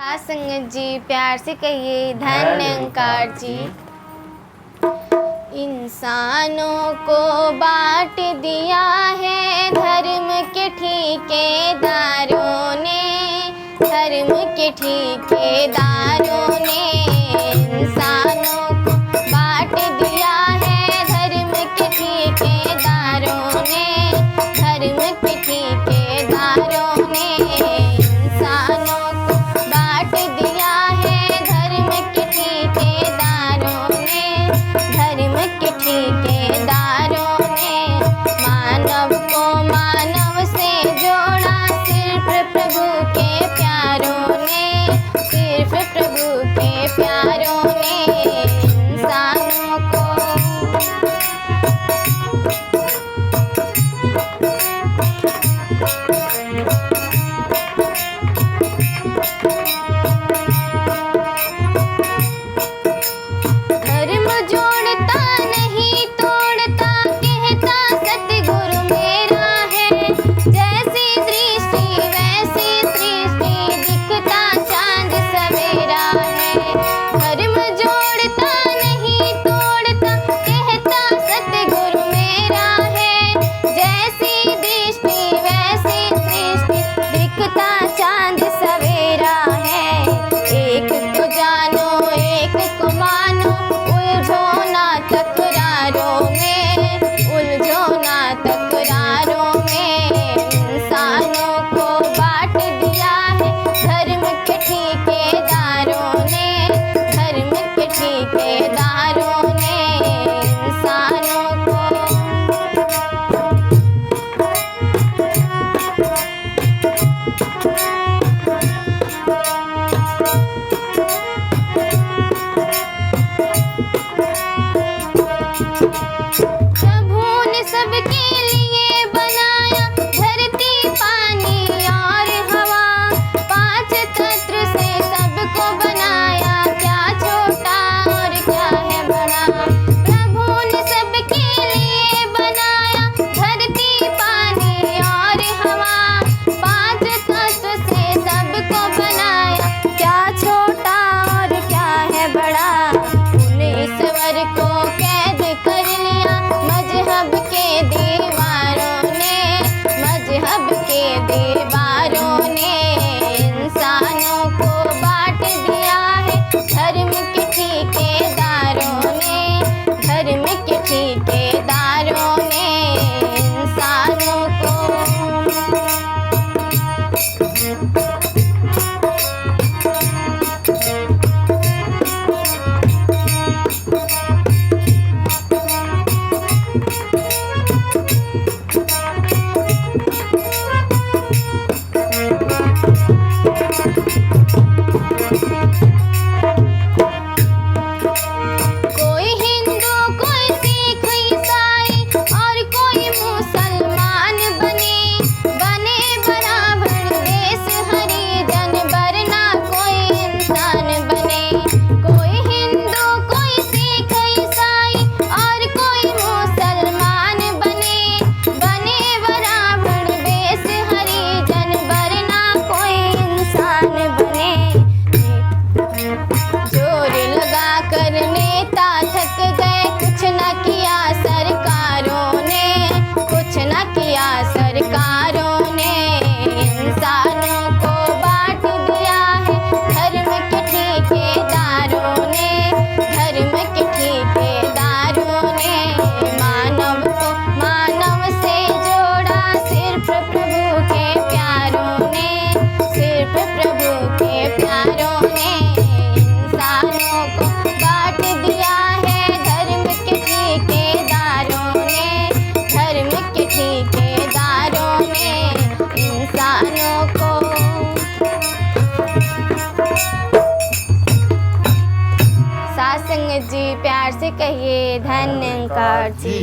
संगत जी प्यार से कहिए धन निरंकार जी। इंसानों को बांट दिया है धर्म के ठेकेदारों ने, धर्म के ठेकेदारों ने इंसानों को बांट दिया है धर्म के ठेकेदारों ने, धर्म के ठेकेदारों ने इंसानों को बांट दिया है धर्म के ठेकेदारों ने, धर्म के ठेकेदारों ने मानव को मानव से जोड़ा सिर्फ प्रभु के प्यारों ने, सिर्फ प्रभु के प्यारों ने इंसानों को। धर्म जोड़ता नहीं तोड़ता कहता सतगुरु मेरा है, जैसी दृष्टि वैसी सृष्टि दिखता चांद सवेरा है। धर्म जोड़ता नहीं तोड़ता कहता सतगुरु मेरा है, जैसी दृष्टि वैसी सृष्टि दिखता चांद सवेरा है। एक को जानो एक को मानो उलझो ना तकरारों में, उलझो ना तकरारों में इंसानों को बांट दिया है धर्म के ठेकेदारों ने, धर्म के ठेकेदारों ने इंसानों को। प्रभु ने सबके लिए बनाया धरती पानी और हवा, पांच तत्व से सबको बनाया क्या छोटा और क्या है बड़ा। प्रभु ने सबके लिए बनाया धरती पानी और हवा, पांच तत्व से सबको बनाया क्या छोटा और क्या है बड़ा। उन ईश्वर को कैद कर लिया मजहब के दीवारों ने, मजहब के दीवारों ने इंसानों को बांट दिया है धर्म के ठेकेदारों ने, धर्म के ठेकेदारों ने इंसानों को। कोई हिंदू कोई सिख ईसाई और कोई मुसलमान बने, बने बराबर देश हरिजन वरना कोई इंसान बने। कोई हिंदू कोई सिख ईसाई और कोई मुसलमान बने, बने बराबर देश हरिजन वरना कोई इंसान बने। जोर लगा कर नेता थक गए कुछ न किया सरकारों ने, कुछ न किया सरकारों ने इंसानों को बांट दिया है धर्म के ठेकेदारों ने, धर्म के ठेकेदारों ने मानव को मानव से जोड़ा सिर्फ प्रभु के प्यारों ने, सिर्फ प्रभु के प्यारों ने इंसानों को बांट दिया है धर्म के ठेकेदारों ने, धर्म के ठेकेदारों ने इंसानों को। साथ संगत जी प्यार से कहिए धन निरंकार जी।